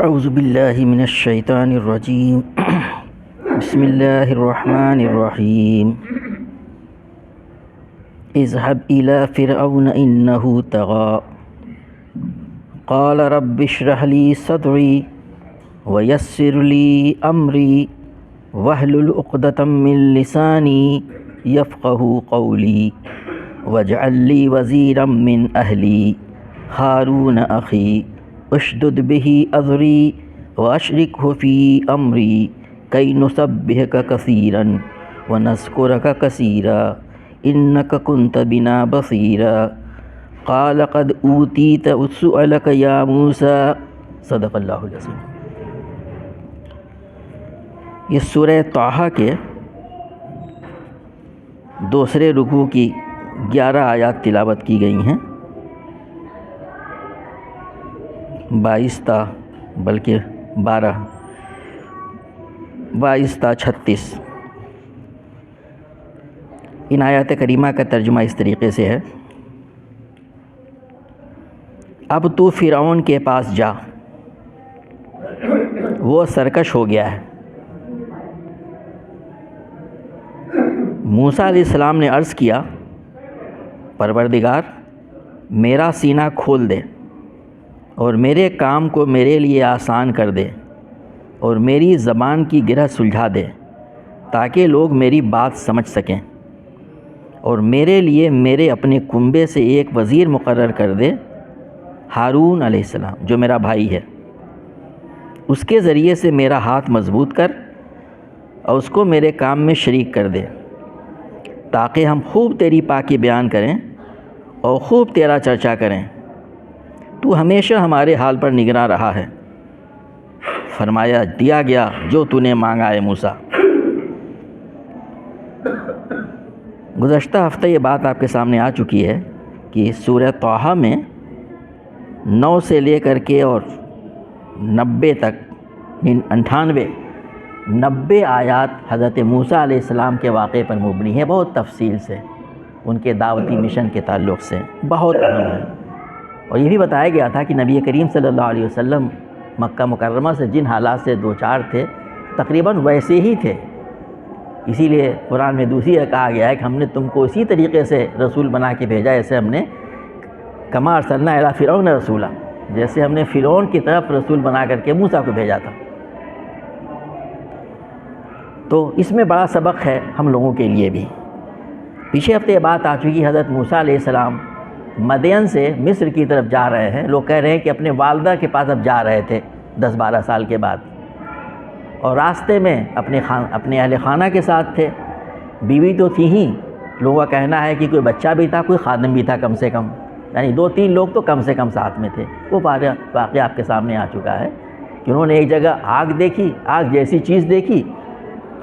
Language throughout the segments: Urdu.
اعوذ باللہ من الشیطان الرجیم بسم اللہ الرحمن الرحیم اذهب إلى فرعون إنه طغى قال رب اشرح لي صدري ويسر لي أمري واحلل عقدة من لساني يفقهوا قولي واجعل لي وزيرا من أهلي هارون أخي اشدد به أذري وأشركه في أمري كي نسبحك كثيرا ونذكرك كثيرا إنك كنت بنا بصيرا قال قد أوتيت سؤلك يا موسى صدق اللہ العظیم۔ یہ سورہ طٰہٰ کے دوسرے رکوع کی 11 آیات تلاوت کی گئی ہیں، 22 تا بلکہ 22 تا 36۔ ان آیات کریمہ کا ترجمہ اس طریقے سے ہے: اب تو فرعون کے پاس جا، وہ سرکش ہو گیا ہے۔ موسیٰ علیہ السلام نے عرض کیا، پروردگار میرا سینہ کھول دے اور میرے کام کو میرے لیے آسان کر دے اور میری زبان کی گرہ سلجھا دے تاکہ لوگ میری بات سمجھ سکیں، اور میرے لیے میرے اپنے کنبے سے ایک وزیر مقرر کر دے، ہارون علیہ السلام جو میرا بھائی ہے۔ اس کے ذریعے سے میرا ہاتھ مضبوط کر اور اس کو میرے کام میں شریک کر دے تاکہ ہم خوب تیری پاکی بیان کریں اور خوب تیرا چرچا کریں۔ تو ہمیشہ ہمارے حال پر نگراں رہا ہے۔ فرمایا، دیا گیا جو تو نے مانگا ہے موسیٰ۔ گزشتہ ہفتہ یہ بات آپ کے سامنے آ چکی ہے کہ سورہ طٰہٰ میں 9 سے لے کر کے اور 90 تک 90 آیات حضرت موسیٰ علیہ السلام کے واقعے پر مبنی ہے، بہت تفصیل سے، ان کے دعوتی مشن کے تعلق سے بہت اہم ہے۔ اور یہ بھی بتایا گیا تھا کہ نبی کریم صلی اللہ علیہ وسلم مکہ مکرمہ سے جن حالات سے دوچار تھے تقریباً ویسے ہی تھے۔ اسی لیے قرآن میں دوسری جگہ کہا گیا ہے کہ ہم نے تم کو اسی طریقے سے رسول بنا کے بھیجا جیسے ہم نے کما ارسلنا الی فرعون رسولا، جیسے ہم نے فرعون کی طرف رسول بنا کر کے موسیٰ کو بھیجا تھا۔ تو اس میں بڑا سبق ہے ہم لوگوں کے لیے بھی۔ پچھلے ہفتے یہ بات آ چکی، حضرت موسیٰ علیہ السلام مدین سے مصر کی طرف جا رہے ہیں۔ لوگ کہہ رہے ہیں کہ اپنے والدہ کے پاس اب جا رہے تھے 10-12 سال کے بعد، اور راستے میں اپنے اہل خانہ کے ساتھ تھے۔ بیوی تو تھی ہی، لوگوں کا کہنا ہے کہ کوئی بچہ بھی تھا، کوئی خادم بھی تھا کم سے کم، یعنی 2-3 لوگ تو کم سے کم ساتھ میں تھے۔ وہ واقعہ آپ کے سامنے آ چکا ہے کہ انہوں نے ایک جگہ آگ دیکھی، آگ جیسی چیز دیکھی،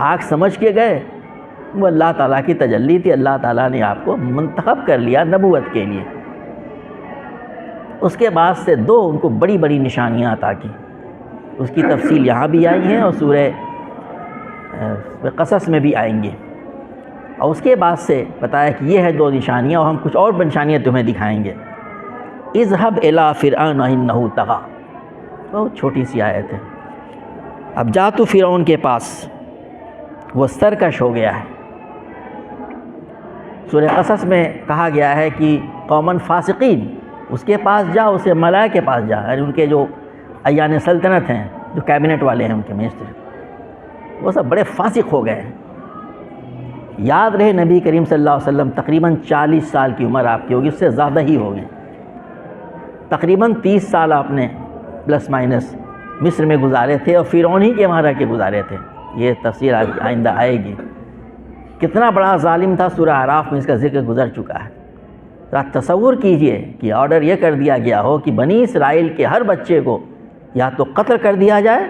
آگ سمجھ کے گئے، وہ اللہ تعالیٰ کی تجلی تھی، اللہ تعالیٰ نے آپ کو منتخب کر لیا نبوت کے لیے۔ اس کے بعد سے 2 ان کو بڑی بڑی نشانیاں عطا کی، اس کی تفصیل یہاں بھی آئی ہیں اور سورہ قصص میں بھی آئیں گے۔ اور اس کے بعد سے بتایا کہ یہ ہے 2 نشانیاں، اور ہم کچھ اور نشانیاں تمہیں دکھائیں گے۔ اذهب الى فرعون انه طغى، بہت چھوٹی سی آیت ہے۔ اب جا تو فرعون کے پاس، وہ سرکش ہو گیا ہے۔ سورہ قصص میں کہا گیا ہے کہ قوماً فاسقین، اس کے پاس جا، اسے ملائکہ کے پاس جا، یعنی ان کے جو ایان سلطنت ہیں، جو کیبنٹ والے ہیں، ان کے منسٹر، وہ سب بڑے فاسق ہو گئے ہیں۔ یاد رہے نبی کریم صلی اللہ علیہ وسلم تقریباً 40 سال کی عمر آپ کی ہوگی، اس سے زیادہ ہی ہوگی، تقریباً 30 سال آپ نے پلس مائنس مصر میں گزارے تھے، اور فرعون ہی کے وہاں رہ کے گزارے تھے۔ یہ تفسیر آئندہ آئے گی۔ کتنا بڑا ظالم تھا، سورہ اعراف میں اس کا ذکر گزر چکا ہے۔ ذرا تصور کیجئے کہ آرڈر یہ کر دیا گیا ہو کہ بنی اسرائیل کے ہر بچے کو یا تو قتل کر دیا جائے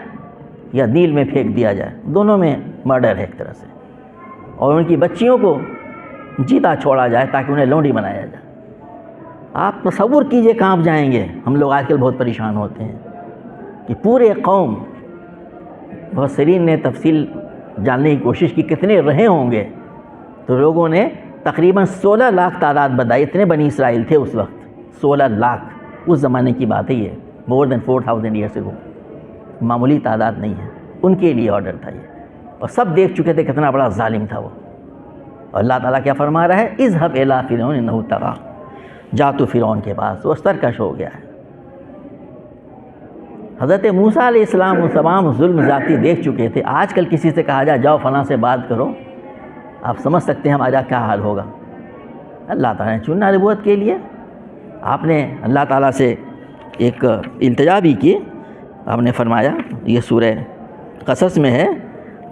یا نیل میں پھینک دیا جائے، دونوں میں مرڈر ہے ایک طرح سے، اور ان کی بچیوں کو جیتا چھوڑا جائے تاکہ انہیں لونڈی بنایا جائے۔ آپ تصور کیجئے کہاں جائیں گے۔ ہم لوگ آج کل بہت پریشان ہوتے ہیں کہ پورے قوم، مفسرین نے تفصیل جاننے کی کوشش کی کتنے رہے ہوں گے، تو لوگوں نے تقریباً 16 لاکھ تعداد بتائی، اتنے بنی اسرائیل تھے اس وقت، 16 لاکھ، اس زمانے کی بات ہے یہ، مور دین 4000 ایئرس اگو۔ معمولی تعداد نہیں ہے، ان کے لیے آرڈر تھا یہ، اور سب دیکھ چکے تھے کتنا بڑا ظالم تھا وہ. اور اللہ تعالیٰ کیا فرما رہا ہے؟ اذهب الى فرعون انه طغى، جا تو فرعون کے پاس، وہ سرکش ہو گیا ہے. حضرت موسیٰ علیہ السلام وہ تمام ظلم ذاتی دیکھ چکے تھے. آج کل کسی سے کہا جائے جاؤ فلاں سے بات کرو، آپ سمجھ سکتے ہیں ہمارا کیا حال ہوگا. اللہ تعالیٰ نے چنا نبوت کے لیے. آپ نے اللہ تعالیٰ سے ایک التجا بھی کی. آپ نے فرمایا، یہ سورہ قصص میں ہے،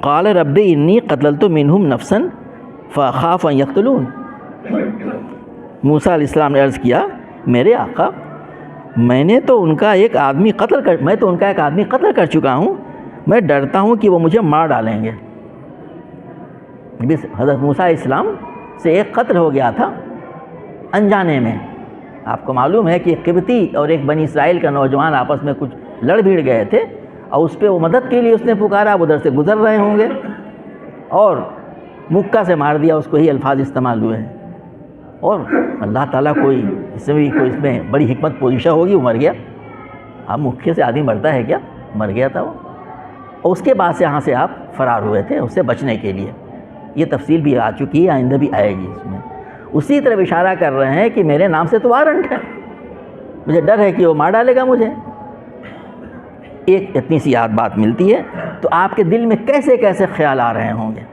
قال رب انی قتلت منہم نفسا فاخاف ان یقتلون. موسیٰ علیہ السلام نے عرض کیا، میرے آقا میں نے تو ان کا ایک آدمی قتل کر چکا ہوں، میں ڈرتا ہوں کہ وہ مجھے مار ڈالیں گے. حضرت موسیٰ علیہ السلام سے ایک قتل ہو گیا تھا انجانے میں. آپ کو معلوم ہے کہ ایک قبطی اور ایک بنی اسرائیل کا نوجوان آپس میں کچھ لڑ بھیڑ گئے تھے، اور اس پہ وہ مدد کے لیے اس نے پکارا. ادھر سے گزر رہے ہوں گے اور مکہ سے مار دیا اس کو، ہی الفاظ استعمال ہوئے ہیں. اور اللہ تعالیٰ کوئی اس میں بڑی حکمت پوزیشن ہوگی، وہ مر گیا. اب مکے سے آدمی مرتا ہے کیا؟ مر گیا تھا وہ. اور اس کے بعد سے یہاں سے آپ فرار ہوئے تھے اس سے بچنے کے لیے. یہ تفصیل بھی آ چکی ہے، آئندہ بھی آئے گی اس میں. اسی طرف اشارہ کر رہے ہیں کہ میرے نام سے تو وارنٹ ہے، مجھے ڈر ہے کہ وہ مار ڈالے گا مجھے. ایک اتنی سی یاد بات ملتی ہے تو آپ کے دل میں کیسے کیسے خیال آ رہے ہوں گے.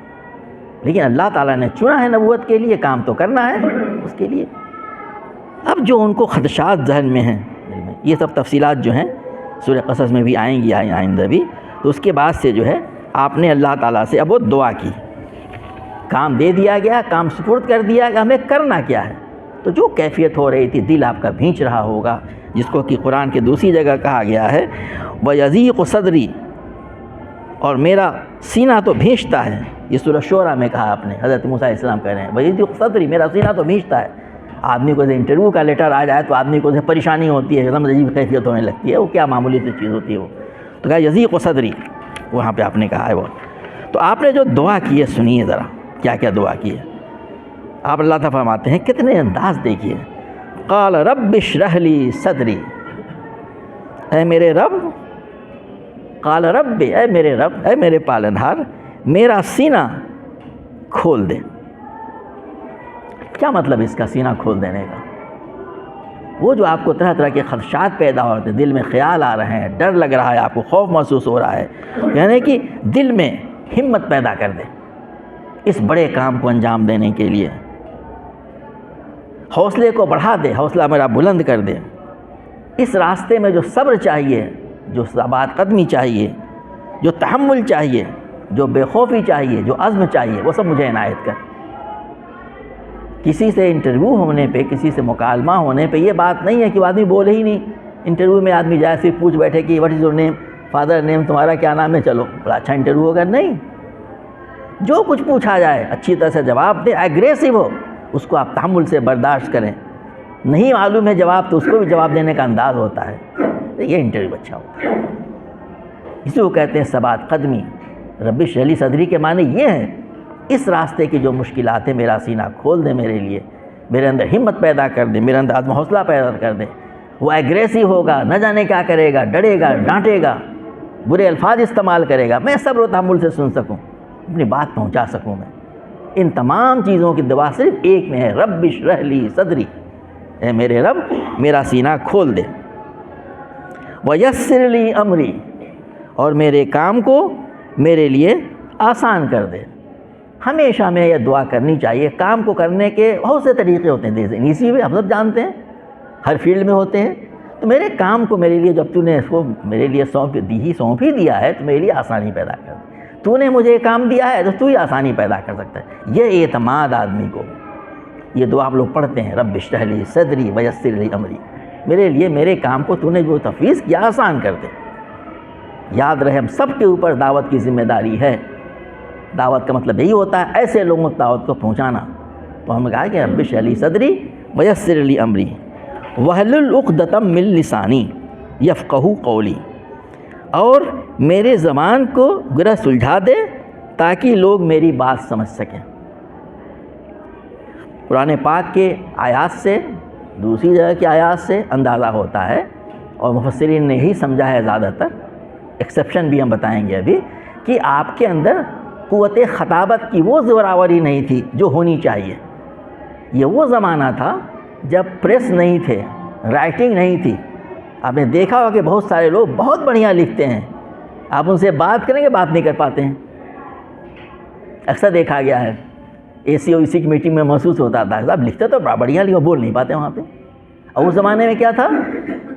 لیکن اللہ تعالیٰ نے چنا ہے نبوت کے لیے، کام تو کرنا ہے اس کے لیے. اب جو ان کو خدشات ذہن میں ہیں، یہ سب تفصیلات جو ہیں سورہ قصص میں بھی آئیں گی آئندہ بھی. تو اس کے بعد سے جو ہے آپ نے اللہ تعالیٰ سے اب وہ دعا کی، کام دے دیا گیا، کام سپرد کر دیا گیا، ہمیں کرنا کیا ہے. تو جو کیفیت ہو رہی تھی، دل آپ کا بھینچ رہا ہوگا، جس کو کہ قرآن کی دوسری جگہ کہا گیا ہے وَيَضِيقُ صَدْرِي، اور میرا سینہ تو بھینچتا ہے. یہ سورہ شعراء میں کہا آپ نے، حضرت موسیٰ علیہ السلام کہہ رہے ہیں وَيَضِيقُ صَدْرِي، میرا سینہ تو بھینچتا ہے. آدمی کو انٹرویو کا لیٹر آ جائے تو آدمی کو پریشانی ہوتی ہے، ایک دم عجیب کیفیت ہونے لگتی ہے. وہ کیا معمولی سی چیز ہوتی ہے وہ. تو کہا یضیق صدری، وہاں پہ آپ نے کہا ہے وہ. تو آپ نے جو دعا کی ہے سنیے ذرا، کیا کیا دعا کی ہے. آپ اللہ تعالیٰ فرماتے ہیں، کتنے انداز دیکھیے. قال رب اشرح لی صدری، اے میرے رب. قال رب، اے میرے رب، اے میرے پالنہار، میرا سینہ کھول دے. کیا مطلب اس کا سینہ کھول دینے کا؟ وہ جو آپ کو طرح طرح کے خدشات پیدا ہوتے ہیں، دل میں خیال آ رہے ہیں، ڈر لگ رہا ہے، آپ کو خوف محسوس ہو رہا ہے، یعنی کہ دل میں ہمت پیدا کر دے اس بڑے کام کو انجام دینے کے لیے. حوصلے کو بڑھا دے، حوصلہ میرا بلند کر دے. اس راستے میں جو صبر چاہیے، جو ثبات قدمی چاہیے، جو تحمل چاہیے، جو بے خوفی چاہیے، جو عزم چاہیے، وہ سب مجھے عنایت کر. کسی سے انٹرویو ہونے پہ، کسی سے مکالمہ ہونے پہ یہ بات نہیں ہے کہ وہ آدمی بولے ہی نہیں. انٹرویو میں آدمی جائے صرف پوچھ بیٹھے کہ what is your name, father name, تمہارا کیا نام ہے، چلو بڑا اچھا انٹرویو ہوگا. نہیں، جو کچھ پوچھا جائے اچھی طرح سے جواب دیں، ایگریسو ہو، اس کو آپ تحمل سے برداشت کریں. نہیں معلوم ہے جواب تو اس کو بھی جواب دینے کا انداز ہوتا ہے. یہ انٹرویو اچھا ہوتا ہے. اسی کو کہتے ہیں ثبات قدمی. رب اشرح لی صدری کے معنی یہ ہیں، اس راستے کی جو مشکلات ہیں میرا سینہ کھول دے میرے لیے، میرے اندر ہمت پیدا کر دے، میرے اندر عزم حوصلہ پیدا کر دے. وہ ایگریسو ہوگا، نہ جانے کیا کرے گا، ڈرے گا، ڈانٹے گا، برے الفاظ استعمال کرے گا، میں صبر و تحمل سے سن سکوں، اپنی بات پہنچا سکوں. میں ان تمام چیزوں کی دعا صرف ایک میں ہے، رب اشرح لی صدری، اے میرے رب میرا سینہ کھول دے. ویسر لی امری، اور میرے کام کو میرے لیے آسان کر دے. ہمیشہ ہمیں یہ دعا کرنی چاہیے. کام کو کرنے کے بہت سے طریقے ہوتے ہیں، اسی میں ہم سب جانتے ہیں، ہر فیلڈ میں ہوتے ہیں. تو میرے کام کو میرے لیے، جب تو نے اس کو میرے لیے سونپ ہی دیا ہے تو میرے لیے آسانی پیدا کر دے. تو نے مجھے کام دیا ہے تو ہی آسانی پیدا کر سکتا ہے. یہ اعتماد آدمی کو، یہ دعا آپ لوگ پڑھتے ہیں، رب اشرح لی صدری ویسر لی امری، میرے لیے میرے کام کو تو نے جو تفویض کیا آسان کر دے. یاد رہے ہم سب کے اوپر دعوت کی ذمہ داری ہے. دعوت کا مطلب یہی ہوتا ہے ایسے لوگوں تک دعوت کو پہنچانا. تو ہم نے کہا کہ رب اشرح لی صدری ویسر لی امری واحلل عقدۃ من لسانی یفقہوا قولی، اور میرے زبان کو گرہ سلجھا دے تاکہ لوگ میری بات سمجھ سکیں. قرآن پاک کے آیات سے، دوسری جگہ کے آیات سے اندازہ ہوتا ہے، اور مفسرین نے ہی سمجھا ہے زیادہ تر، ایکسیپشن بھی ہم بتائیں گے ابھی، کہ آپ کے اندر قوت خطابت کی وہ زوراوری نہیں تھی جو ہونی چاہیے۔ یہ وہ زمانہ تھا جب پریس نہیں تھے، رائٹنگ نہیں تھی۔ آپ نے دیکھا ہوگا کہ بہت سارے لوگ بہت بڑھیا لکھتے ہیں، آپ ان سے بات کریں گے بات نہیں کر پاتے ہیں، اکثر دیکھا گیا ہے۔ AC کی میٹنگ میں محسوس ہوتا تھا صاحب لکھتے تو بڑھیا لیکن بول نہیں پاتے وہاں پہ۔ اور اس زمانے میں کیا تھا،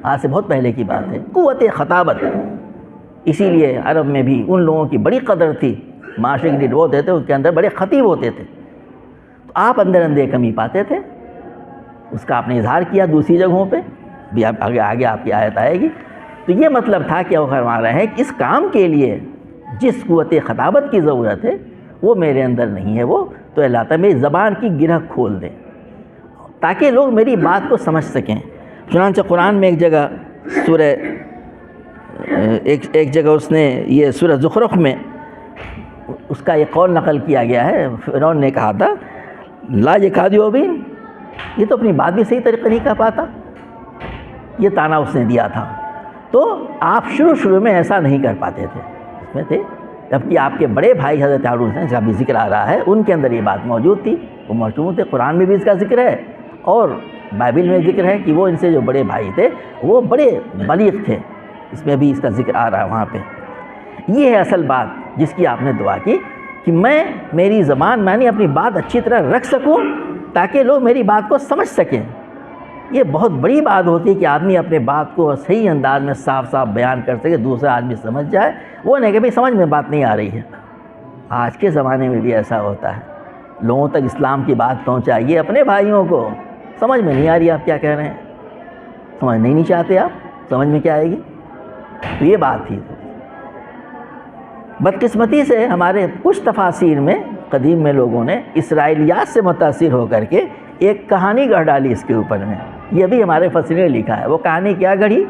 آج سے بہت پہلے کی بات ہے، قوت خطابت۔ اسی لیے عرب میں بھی ان لوگوں کی بڑی قدر تھی، معاشرے کے لیڈر ہوتے تھے، ان کے اندر بڑے خطیب ہوتے تھے، تو آپ اندر اندر کمی پاتے تھے، اس کا آپ نے اظہار کیا دوسری جگہوں پہ بھی، آگے آپ کی آیت آئے گی۔ تو یہ مطلب تھا کہ وہ فرما رہے ہیں کہ اس کام کے لیے جس قوت خطابت کی ضرورت ہے وہ میرے اندر نہیں ہے، وہ تو اللہ تعالیٰ میری زبان کی گرہ کھول دیں تاکہ لوگ میری بات کو سمجھ سکیں۔ چنانچہ قرآن میں ایک جگہ ایک جگہ اس نے یہ سورہ زخرف میں اس کا یہ قول نقل کیا گیا ہے، فرعون نے کہا تھا لا یکاد یبین، یہ تو اپنی بات بھی صحیح طریقے نہیں کہہ پاتا، یہ تانا اس نے دیا تھا۔ تو آپ شروع میں ایسا نہیں کر پاتے تھے، اس میں تھے، جبکہ آپ کے بڑے بھائی حضرت ہارون حسین کا بھی ذکر آ رہا ہے، ان کے اندر یہ بات موجود تھی، وہ موجود تھے، قرآن میں بھی اس کا ذکر ہے اور بائبل میں ذکر ہے کہ وہ ان سے جو بڑے بھائی تھے وہ بڑے بلیغ تھے، اس میں بھی اس کا ذکر آ رہا ہے وہاں پہ۔ یہ ہے اصل بات جس کی آپ نے دعا کی کہ میری زبان میں نے اپنی بات اچھی طرح رکھ سکوں تاکہ لوگ میری بات کو سمجھ سکیں۔ یہ بہت بڑی بات ہوتی ہے کہ آدمی اپنے بات کو صحیح انداز میں صاف بیان کر سکے، دوسرا آدمی سمجھ جائے، وہ نہیں کہ بھئی سمجھ میں بات نہیں آ رہی ہے۔ آج کے زمانے میں بھی ایسا ہوتا ہے، لوگوں تک اسلام کی بات پہنچائیے، اپنے بھائیوں کو سمجھ میں نہیں آ رہی آپ کیا کہہ رہے ہیں، سمجھ نہیں چاہتے آپ، سمجھ میں کیا آئے گی؟ تو یہ بات تھی۔ بدقسمتی سے ہمارے کچھ تفاسیر میں قدیم میں لوگوں نے اسرائیلیات سے متاثر ہو کر کے ایک کہانی گڑھ ڈالی اس کے اوپر میں، یہ بھی ہمارے فصل نے لکھا ہے۔ وہ کہانی کیا گڑھی؟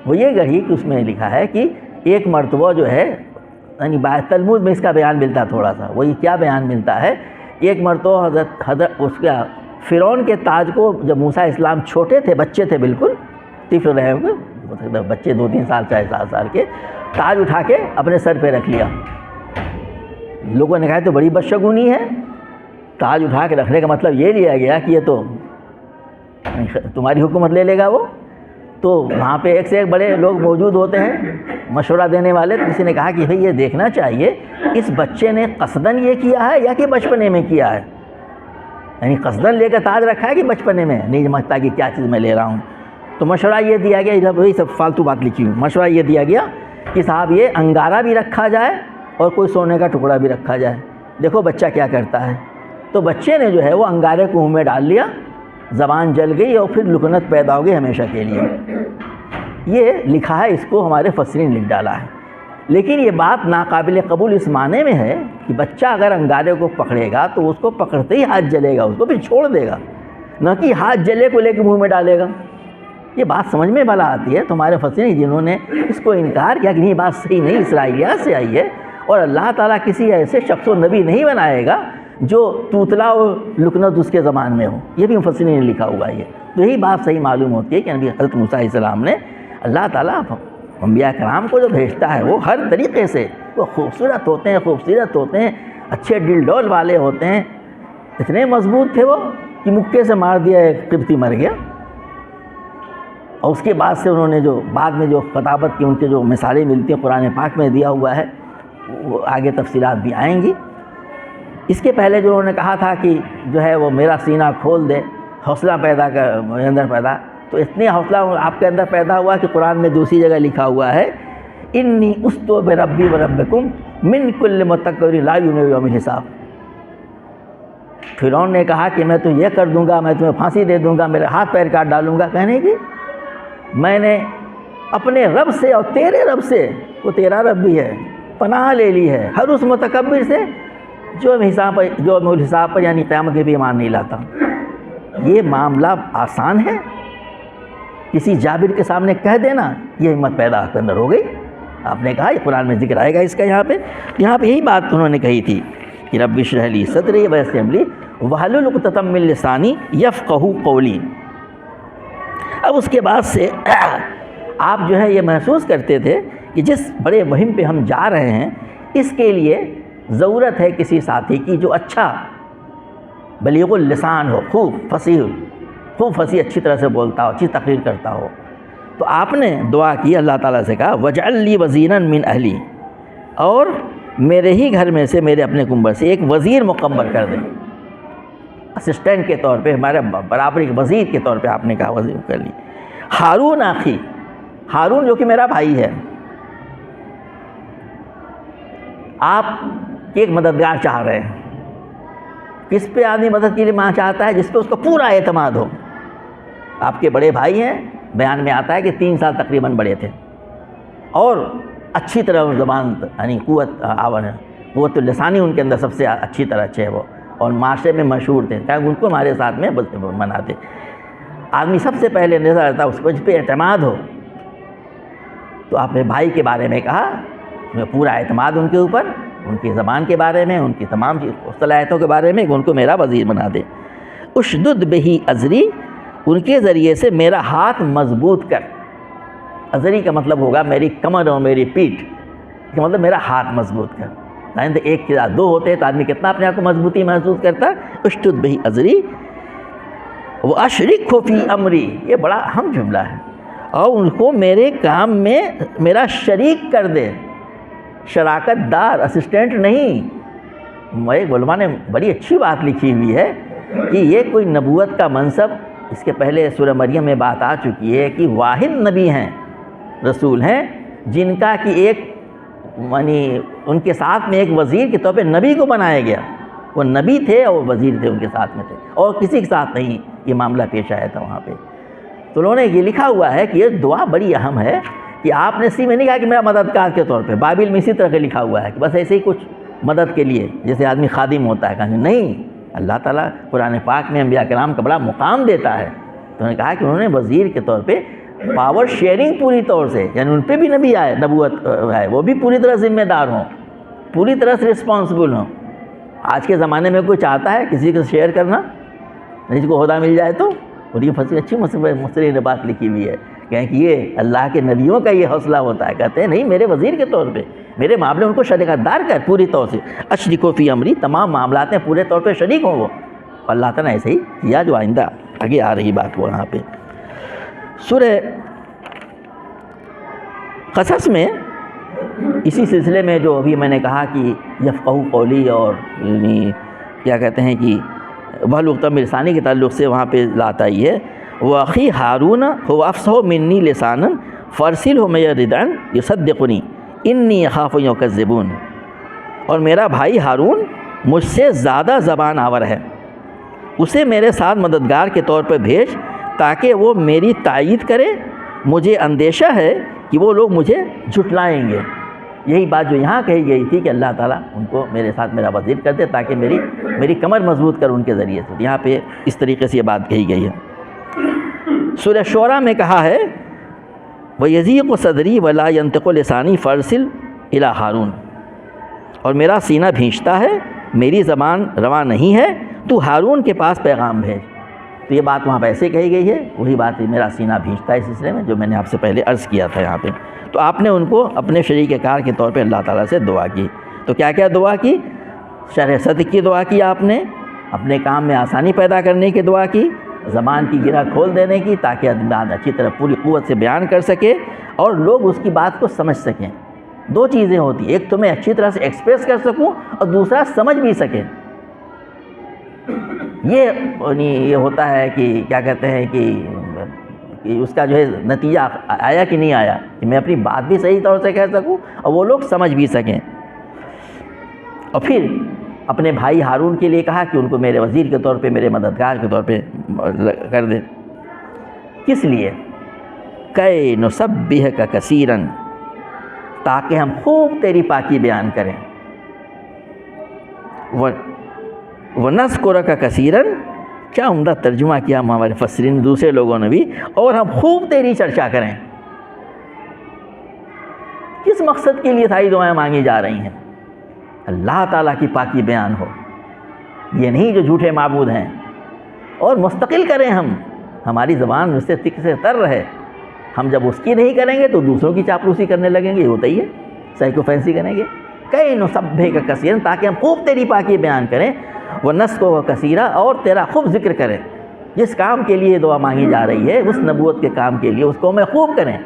وہ یہ گڑھی کہ اس میں لکھا ہے کہ ایک مرتبہ جو ہے، یعنی تلمود میں اس کا بیان ملتا تھوڑا سا، وہی کیا بیان ملتا ہے، ایک مرتبہ حضرت اس کا فرعون کے تاج کو جب موسیٰ اسلام چھوٹے تھے، بچے تھے، بالکل طفل رہے ہوں گے، بچے 2-3 سال 4 سال کے، تاج اٹھا کے اپنے سر پہ رکھ لیا۔ لوگوں نے کہا تو بڑی بدشگونی ہے، تاج اٹھا کے رکھنے کا مطلب یہ لیا گیا کہ یہ تو تمہاری حکومت لے لے گا وہ۔ تو وہاں پہ ایک سے ایک بڑے لوگ موجود ہوتے ہیں مشورہ دینے والے، تو کسی نے کہا کہ بھئی یہ دیکھنا چاہیے اس بچے نے قصداً یہ کیا ہے یا کہ بچپنے میں کیا ہے، یعنی قصداً لے کے تاج رکھا ہے کہ بچپنے میں نہیں سمجھتا کہ کیا چیز میں لے رہا ہوں۔ تو مشورہ یہ دیا گیا، وہی سب فالتو بات لکھی ہوں، مشورہ یہ دیا گیا کہ صاحب یہ انگارہ بھی رکھا جائے اور کوئی سونے کا ٹکڑا بھی رکھا جائے، دیکھو بچہ کیا کرتا ہے۔ تو بچے نے جو ہے وہ انگارے کو منہ میں ڈال لیا، زبان جل گئی اور پھر لکنت پیدا ہو گئی ہمیشہ کے لیے۔ یہ لکھا ہے، اس کو ہمارے فسرین لکھ ڈالا ہے، لیکن یہ بات ناقابل قبول اس معنی میں ہے کہ بچہ اگر انگارے کو پکڑے گا تو اس کو پکڑتے ہی ہاتھ جلے گا، اس کو پھر چھوڑ دے گا، نہ کہ ہاتھ جلے کو لے کے منہ میں ڈالے گا۔ یہ بات سمجھ میں بھلا آتی ہے تمہارے فسرین جنہوں نے اس کو انکار کیا کہ یہ بات صحیح نہیں، اسرائیلیات سے آئی ہے، اور اللہ تعالیٰ کسی ایسے شخص و نبی نہیں بنائے گا جو توتلا اور لکنت اس کے زمان میں ہو، یہ بھی مفسرین نے لکھا ہوا ہے۔ تو یہی بات صحیح معلوم ہوتی ہے کہ نبی حضرت موسیٰ علیہ السلام نے، اللہ تعالیٰ انبیاء کرام کو جو بھیجتا ہے وہ ہر طریقے سے وہ خوبصورت ہوتے ہیں، خوبصورت ہوتے ہیں، اچھے دل ڈول والے ہوتے ہیں، اتنے مضبوط تھے وہ کہ مکے سے مار دیا، ایک قبطی مر گیا، اور اس کے بعد سے انہوں نے جو بعد میں جو خطابت کی ان کے جو مثالیں ملتی ہیں قرآن پاک میں دیا ہوا ہے، وہ آگے تفصیلات بھی آئیں گی۔ اس کے پہلے جو انہوں نے کہا تھا کہ جو ہے وہ میرا سینہ کھول دے، حوصلہ پیدا کر میرے اندر پیدا، تو اتنے حوصلہ آپ کے اندر پیدا ہوا کہ قرآن میں دوسری جگہ لکھا ہوا ہے انی استو بربی وربکم من کل متکبر لا یؤمن بیوم الحساب۔ فرعون نے کہا کہ میں تو یہ کر دوں گا، میں تمہیں پھانسی دے دوں گا، میرے ہاتھ پیر کاٹ ڈالوں گا، کہنے کی میں نے اپنے رب سے اور تیرے رب سے، وہ تیرا رب بھی ہے، پناہ لے لی ہے ہر اس متکبر سے جو حساب پر یعنی قیامت کے بھی ایمان نہیں لاتا۔ یہ معاملہ آسان ہے کسی جابر کے سامنے کہہ دینا، یہ ہمت پیدا آپ کے اندر ہو گئی۔ آپ نے کہا یہ قرآن میں ذکر آئے گا اس کا، یہاں پہ یہی بات انہوں نے کہی تھی کہ رب اشرح لی صدری ویسر لی واحلل عقدۃ من لسانی یفقہوا قولی۔ اب اس کے بعد سے آپ جو ہے یہ محسوس کرتے تھے کہ جس بڑے مہم پہ ہم جا رہے ہیں اس کے لیے ضرورت ہے کسی ساتھی کی جو اچھا بلیغ اللسان ہو، خوب فصیح اچھی طرح سے بولتا ہو، اچھی تقریر کرتا ہو۔ تو آپ نے دعا کی، اللہ تعالیٰ سے کہا وجعل لی وزیرا من اہلی، اور میرے ہی گھر میں سے، میرے اپنے کنبے سے ایک وزیر مقرر کر دیں، اسسٹنٹ کے طور پہ، ہمارے برابر ایک وزیر کے طور پہ آپ نے کہا وزیر کر لی۔ ہارون آخی، ہارون جو کہ میرا بھائی ہے، آپ کی ایک مددگار چاہ رہے ہیں۔ کس پہ آدمی مدد کے لیے ماں چاہتا ہے؟ جس پہ اس کو پورا اعتماد ہو۔ آپ کے بڑے بھائی ہیں، بیان میں آتا ہے کہ 3 سال تقریباً بڑے تھے، اور اچھی طرح زبان یعنی قوت اللسانی ان کے اندر سب سے اچھی طرح اچھے وہ، اور معاشرے میں مشہور تھے، کہ ان کو ہمارے ساتھ میں مناتے۔ آدمی سب سے پہلے نظر آتا ہے اس کو جس پہ اعتماد ہو۔ تو آپ نے بھائی کے بارے میں کہا، پورا اعتماد ان کے اوپر، ان کی زبان کے بارے میں، ان کی تمام صلاحیتوں کے بارے میں، کہ ان کو میرا وزیر بنا دے۔ اشدد بہی ازری، ان کے ذریعے سے میرا ہاتھ مضبوط کر۔ ازری کا مطلب ہوگا میری کمر اور میری پیٹھ، کہ مطلب میرا ہاتھ مضبوط کر۔ یعنی تو ایک کے ساتھ 2 ہوتے تو آدمی کتنا اپنے آپ کو مضبوطی محسوس کرتا۔ اشدد بہی ازری واشرکہ فی امری، یہ بڑا اہم جملہ ہے، اور ان کو میرے کام میں میرا شریک کر دے، شراکت دار، اسسٹنٹ نہیں۔ ایک علماء نے بڑی اچھی بات لکھی ہوئی ہے کہ یہ کوئی نبوت کا منصب، اس کے پہلے سورہ مریم میں بات آ چکی ہے کہ واحد نبی ہیں، رسول ہیں، جن کا کہ ایک یعنی ان کے ساتھ میں ایک وزیر کے طور پہ نبی کو بنایا گیا۔ وہ نبی تھے اور وزیر تھے، ان کے ساتھ میں تھے، اور کسی کے ساتھ نہیں یہ معاملہ پیش آیا تھا وہاں پہ۔ تو انہوں نے یہ لکھا ہوا ہے کہ یہ دعا بڑی اہم ہے، کہ آپ نے اسی میں نہیں کہا کہ میرا مددگار کے طور پہ، بائبل میں اسی طرح کے لکھا ہوا ہے کہ بس ایسے ہی کچھ مدد کے لیے جیسے آدمی خادم ہوتا ہے، کہا نہیں، اللہ تعالیٰ قرآن پاک میں انبیاء کرام کا بڑا مقام دیتا ہے۔ تو انہوں نے کہا کہ انہوں نے وزیر کے طور پہ پاور شیئرنگ پوری طور سے، یعنی ان پہ بھی نبی آئے، نبوت ہے، وہ بھی پوری طرح ذمہ دار ہوں، پوری طرح سے رسپانسبل ہوں۔ آج کے زمانے میں کوئی چاہتا ہے کسی کو شیئر کرنا، جس کو عہدہ مل جائے تو؟ اور یہ فصیح اچھی مصری نے بات لکھی ہوئی ہے کہ یہ اللہ کے نبیوں کا یہ حوصلہ ہوتا ہے، کہتے ہیں نہیں، میرے وزیر کے طور پہ، میرے معاملے ان کو شریکت دار کر پوری طور سے، اشرکوا فی امری، تمام معاملات میں پورے طور پہ شریک ہوں وہ۔ اللہ تعالیٰ نے ایسے ہی کیا، جو آئندہ آگے آ رہی بات وہ یہاں پہ سورہ قصص میں، اسی سلسلے میں جو ابھی میں نے کہا کہ یفقہوا قولی، اور یعنی کیا کہتے ہیں کہ بلغت لسانی کے تعلق سے وہاں پہ بات آئی ہے، وَأَخِي ہارون هُوَ أَفْصَحُ مِنِّي لِسَانًا فَأَرْسِلْهُ مَعِيَ رِدْءًا يُصَدِّقُنِي إِنِّي أَخَافُ أَن يُكَذِّبُونِ، اور میرا بھائی ہارون مجھ سے زیادہ زبان آور ہے، اسے میرے ساتھ مددگار کے طور پر بھیج تاکہ وہ میری تائید کرے، مجھے اندیشہ ہے کہ وہ لوگ مجھے جھٹلائیں گے۔ یہی بات جو یہاں کہی گئی تھی کہ اللہ تعالیٰ ان کو میرے ساتھ میرا وزیر کر دے تاکہ میری کمر مضبوط کر ان کے ذریعے سے، یہاں پہ اس طریقے سے یہ بات کہی گئی ہے۔ سورہ شعراء میں کہا ہے وَيَضِيقُ صَدْرِي وَلَا يَنطِقُ لِسَانِي فَأَرْسِلْ إِلَىٰ ہارون، اور میرا سینہ بھینچتا ہے، میری زبان رواں نہیں ہے، تو ہارون کے پاس پیغام بھیج۔ تو یہ بات وہاں پہ ایسے کہی گئی ہے، وہی بات میرا سینہ بھینچتا ہے اس سلسلے میں، جو میں نے آپ سے پہلے عرض کیا تھا یہاں پہ۔ تو آپ نے ان کو اپنے شریک کار کے طور پہ اللہ تعالیٰ سے دعا کی۔ تو کیا کیا دعا کی؟ شرح صدق کی دعا کی آپ نے، اپنے کام میں آسانی پیدا کرنے کی دعا کی، زبان کی گرہ کھول دینے کی تاکہ آدمی اچھی طرح پوری قوت سے بیان کر سکے اور لوگ اس کی بات کو سمجھ سکیں۔ 2 چیزیں ہوتی ہیں، ایک تو میں اچھی طرح سے ایکسپریس کر سکوں، اور دوسرا سمجھ بھی سکیں۔ یہ ہوتا ہے کہ کیا کہتے ہیں کہ اس کا جو ہے نتیجہ آیا کہ نہیں آیا، کہ میں اپنی بات بھی صحیح طور سے کہہ سکوں اور وہ لوگ سمجھ بھی سکیں۔ اور پھر اپنے بھائی ہارون کے لیے کہا کہ ان کو میرے وزیر کے طور پہ، میرے مددگار کے طور پہ کر دیں۔ کس لیے؟ کہ نسبحک کثیرا، تاکہ ہم خوب تیری پاکی بیان کریں، ونذکرک کثیرا، کیا عمدہ ترجمہ کیا ہمارے مفسرین دوسرے لوگوں نے بھی، اور ہم خوب تیری چرچا کریں۔ کس مقصد کے لیے ساری دعائیں مانگی جا رہی ہیں؟ اللہ تعالیٰ کی پاکی بیان ہو، یہ نہیں جو جھوٹے معبود ہیں، اور مستقل کریں ہم، ہماری زبان اس سے تک سے تر رہے، ہم جب اس کی نہیں کریں گے تو دوسروں کی چاپلوسی کرنے لگیں گے، یہ ہوتا ہی ہے، سائیکو فینسی کریں گے، کئی نصبے کا کثیر، تاکہ ہم خوب تیری پاکی بیان کریں، وہ نسکو و کثیرہ، اور تیرا خوب ذکر کریں، جس کام کے لیے دعا مانگی جا رہی ہے، اس نبوت کے کام کے لیے، اس کو ہمیں خوب کریں۔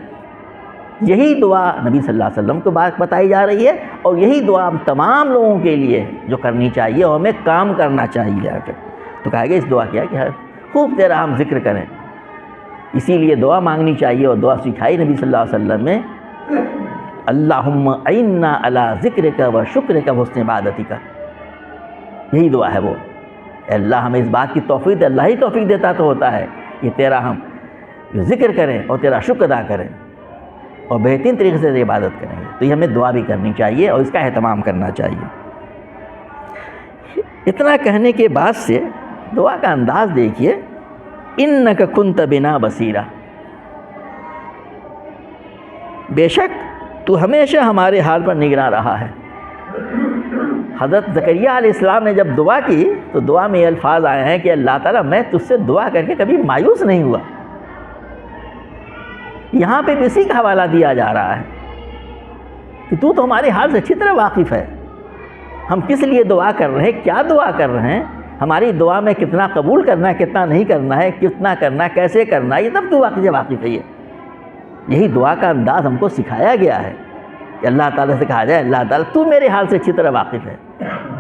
یہی دعا نبی صلی اللہ علیہ وسلم کو بات بتائی جا رہی ہے، اور یہی دعا ہم تمام لوگوں کے لیے جو کرنی چاہیے اور ہمیں کام کرنا چاہیے آ کر۔ تو کہا گیا اس دعا کیا کہ خوب تیرا ہم ذکر کریں، اسی لیے دعا مانگنی چاہیے، اور دعا سکھائی نبی صلی اللہ علیہ وسلم نے، اللہم اعنا علی ذکرک و شکرک و حسن عبادتک، یہی دعا ہے وہ، اے اللہ ہمیں اس بات کی توفیق دے، اللہ ہی توفیق دیتا تو ہوتا ہے، کہ تیرا ہم ذکر کریں اور تیرا شکر ادا کریں اور بہترین طریقے سے عبادت کریں، تو یہ ہمیں دعا بھی کرنی چاہیے اور اس کا اہتمام کرنا چاہیے۔ اتنا کہنے کے بعد سے دعا کا انداز دیکھیے، انک کنت بنا بصیرا، بے شک تو ہمیشہ ہمارے حال پر نگراں رہا ہے۔ حضرت زکریہ علیہ السلام نے جب دعا کی تو دعا میں یہ الفاظ آئے ہیں کہ اللہ تعالیٰ میں تجھ سے دعا کر کے کبھی مایوس نہیں ہوا۔ یہاں پہ اسی کا حوالہ دیا جا رہا ہے کہ تو ہمارے حال سے اچھی طرح واقف ہے، ہم کس لیے دعا کر رہے ہیں، کیا دعا کر رہے ہیں، ہماری دعا میں کتنا قبول کرنا ہے، کتنا نہیں کرنا ہے، کتنا کرنا ہے، کیسے کرنا ہے، یہ سب تو واقف ہے۔ یہی دعا کا انداز ہم کو سکھایا گیا ہے کہ اللہ تعالیٰ سے کہا جائے، اللہ تعالیٰ تو میرے حال سے اچھی طرح واقف ہے،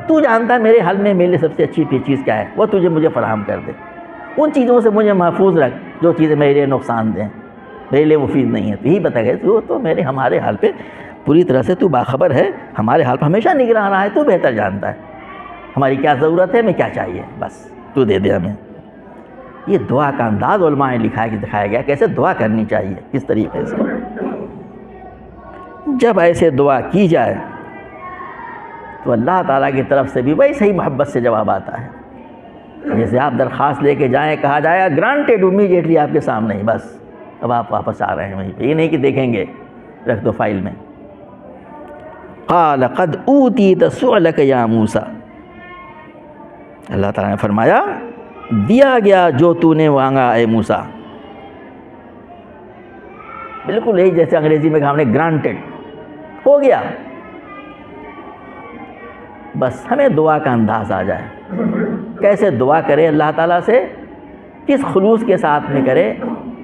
تو جانتا ہے میرے حال میں میرے لیے سب سے اچھی چیز کیا ہے، وہ تجھے مجھے فراہم کر دے، ان چیزوں سے مجھے محفوظ رکھ جو چیزیں میرے لیے نقصان دیں، میرے لیے مفید نہیں ہے۔ تو یہی بتا گئے تو میرے ہمارے حال پہ پوری طرح سے تو باخبر ہے، ہمارے حال پہ ہمیشہ نگراں رہا ہے، تو بہتر جانتا ہے ہماری کیا ضرورت ہے، ہمیں کیا چاہیے، بس تو دے دے ہمیں۔ یہ دعا کا انداز علماء نے لکھا ہے کہ دکھایا گیا کیسے دعا کرنی چاہیے، کس طریقے سے۔ جب ایسے دعا کی جائے تو اللہ تعالیٰ کی طرف سے بھی ویسے ہی محبت سے جواب آتا ہے۔ جیسے آپ درخواست لے کے جائیں، کہا جائے گا گرانٹیڈ، امیڈیٹلی آپ کے سامنے ہی، بس اب آپ واپس آ رہے ہیں وہیں پہ، یہ نہیں کہ دیکھیں گے، رکھ دو فائل میں۔ قال قد اوتیت سؤلک یا موسیٰ، اللہ تعالیٰ نے فرمایا دیا گیا جو تو نے مانگا اے موسیٰ، بالکل یہی جیسے انگریزی میں کہا ہم نے گرانٹیڈ، ہو گیا۔ بس ہمیں دعا کا انداز آ جائے، کیسے دعا کرے اللہ تعالیٰ سے، کس خلوص کے ساتھ میں کرے،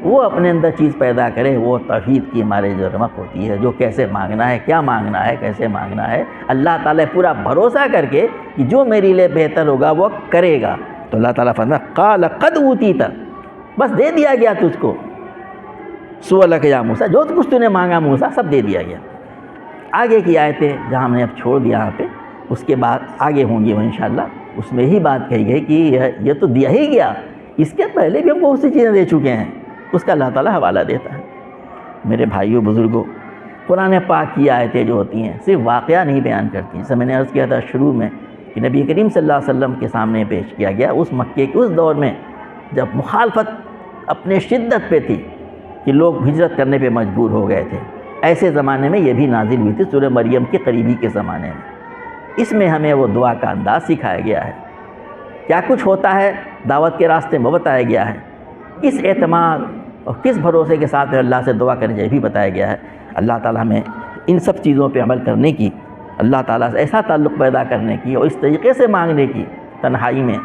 وہ اپنے اندر چیز پیدا کرے، وہ توحید کی ہمارے جو رمق ہوتی ہے، جو کیسے مانگنا ہے، کیا مانگنا ہے، کیسے مانگنا ہے، اللہ تعالیٰ پورا بھروسہ کر کے کہ جو میرے لیے بہتر ہوگا وہ کرے گا۔ تو اللہ تعالیٰ فرمایا قال قد اوتیت، بس دے دیا گیا تجھ کو، سؤلک یا موسیٰ، جو کچھ تو نے مانگا موسیٰ سب دے دیا گیا۔ آگے کی آیتیں جہاں ہم نے اب چھوڑ دیا یہاں پہ، اس کے بعد آگے ہوں گی وہ انشاءاللہ، اس میں ہی بات کہی گئی کہ یہ تو دیا ہی گیا، اس کے پہلے بھی ہم بہت سی چیزیں دے چکے ہیں، اس کا اللہ تعالیٰ حوالہ دیتا ہے۔ میرے بھائیوں بزرگوں، قرآن پاک کی آیتیں جو ہوتی ہیں صرف واقعہ نہیں بیان کرتی، جیسے میں نے عرض کیا تھا شروع میں کہ نبی کریم صلی اللہ علیہ وسلم کے سامنے پیش کیا گیا اس مکے کے اس دور میں جب مخالفت اپنے شدت پہ تھی کہ لوگ ہجرت کرنے پہ مجبور ہو گئے تھے، ایسے زمانے میں یہ بھی نازل ہوئی تھی سورہ مریم کے قریبی کے زمانے میں۔ اس میں ہمیں وہ دعا کا انداز سکھایا گیا ہے، کیا کچھ ہوتا ہے دعوت کے راستے میں بتایا گیا ہے، کس اعتماد اور کس بھروسے کے ساتھ اللہ سے دعا کرنے یہ بھی بتایا گیا ہے۔ اللہ تعالیٰ ہمیں ان سب چیزوں پہ عمل کرنے کی، اللہ تعالیٰ سے ایسا تعلق پیدا کرنے کی اور اس طریقے سے مانگنے کی تنہائی میں،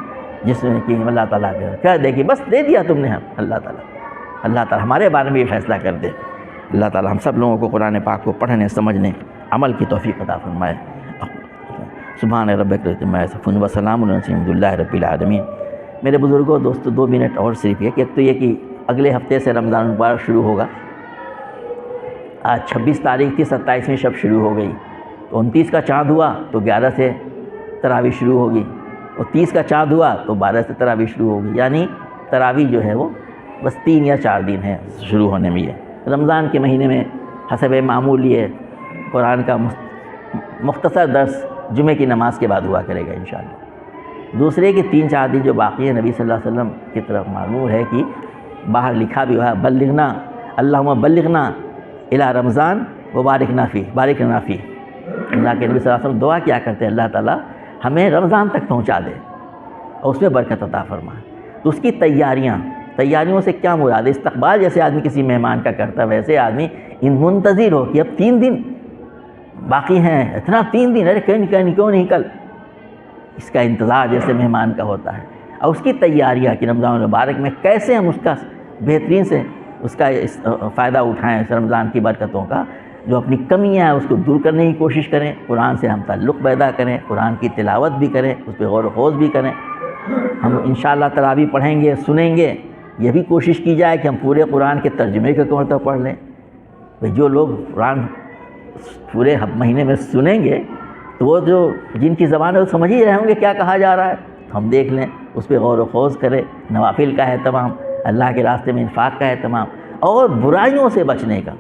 جس میں کہ اللہ تعالیٰ کہہ دے کہ بس دے دیا تم نے، ہم اللہ تعالیٰ ہمارے بارے میں یہ فیصلہ کر دے۔ اللہ تعالیٰ ہم سب لوگوں کو قرآن پاک کو پڑھنے، سمجھنے، عمل کی توفیق عطا فرمائے۔ سبحان ربک رب العزت یصفون وسلام علی المرسلین الحمد للہ رب العالمین۔ میرے بزرگوں، دوستو، 2 منٹ اور صرف یہ کہ ایک تو یہ کہ اگلے ہفتے سے رمضان مبارک شروع ہوگا۔ آج 26 تاریخ تھی، 27ویں شب شروع ہو گئی، تو 29 کا چاند ہوا تو 11 سے تراویح شروع ہوگی، اور 30 کا چاند ہوا تو 12 سے تراویح شروع ہوگی، یعنی تراویح جو ہے وہ بس 3 یا 4 دن ہے شروع ہونے میں۔ یہ رمضان کے مہینے میں حسب معمول یہ قرآن کا مختصر درس جمعہ کی نماز کے بعد ہوا کرے گا انشاءاللہ۔ دوسرے کہ 3-4 دن جو باقی ہے، نبی صلی اللہ علیہ وسلم کی طرف معلوم ہے کہ باہر لکھا بھی ہوا ہے بلغنا اللہم بلغنا الی رمضان وبارکنا فی، بارکنا فی۔ اللہ کے نبی صلی اللہ علیہ وسلم دعا کیا کرتے ہیں اللہ تعالیٰ ہمیں رمضان تک پہنچا دے اور اس میں برکت عطا فرمائے۔ تو اس کی تیاریاں تیاریوں سے کیا مراد ہے؟ استقبال جیسے آدمی کسی مہمان کا کرتا ہے ویسے آدمی ان منتظر ہو کہ اب 3 دن باقی ہیں، اتنا 3 دن، ارے کیوں نہیں کل، اس کا انتظار جیسے مہمان کا ہوتا ہے، اور اس کی تیاریاں کہ رمضان المبارک میں کیسے ہم اس کا بہترین سے اس کا فائدہ اٹھائیں، اس رمضان کی برکتوں کا، جو اپنی کمیاں ہیں اس کو دور کرنے کی کوشش کریں، قرآن سے ہم تعلق پیدا کریں، قرآن کی تلاوت بھی کریں، اس پہ غور و خوض بھی کریں۔ ہم انشاءاللہ تراویح پڑھیں گے، سنیں گے، یہ بھی کوشش کی جائے کہ ہم پورے قرآن کے ترجمے کے طور پر پڑھ لیں۔ جو لوگ قرآن پورے مہینے میں سنیں گے تو وہ جو جن کی زبان ہے وہ سمجھ ہی رہے ہوں گے کیا کہا جا رہا ہے، ہم دیکھ لیں، اس پہ غور و خوض کریں، نوافل کا اہتمام، اللہ کے راستے میں انفاق کا اہتمام، اور برائیوں سے بچنے کا،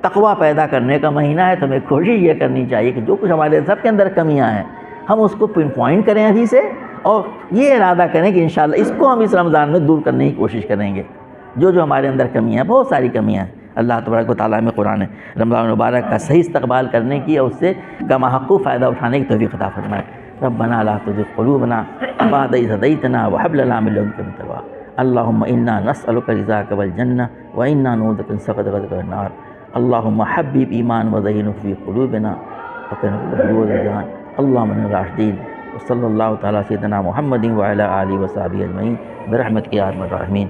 تقویٰ پیدا کرنے کا مہینہ ہے۔ تو ہمیں کوشش یہ کرنی چاہیے کہ جو کچھ ہمارے سب کے اندر کمیاں ہیں ہم اس کو پن پوائنٹ کریں ابھی سے، اور یہ ارادہ کریں کہ انشاءاللہ اس کو ہم اس رمضان میں دور کرنے کی کوشش کریں گے۔ جو ہمارے اندر کمیاں ہیں، بہت ساری کمیاں ہیں، اللہ تبارک و تعالیٰ میں قرآن رمضان المبارک کا صحیح استقبال کرنے کی اور اس سے کما حقو فائدہ اٹھانے کی توفیق عطا فرمائے۔ ربنا لا تزغ قلوبنا بعد إذ هديتنا وهب لنا من لدنك رحمة الله اللهم إنا نسألك رضاك والجنة وإنا نعوذ بك من سخطك والنار اللهم حبب إيمان وزينه في قلوبنا وكن بالجود الجهان اللهم من الراشدين وصلى الله تعالى سيدنا محمد وعلى آله وصحبه أجمعين برحمتك يا أرحم الراحمين۔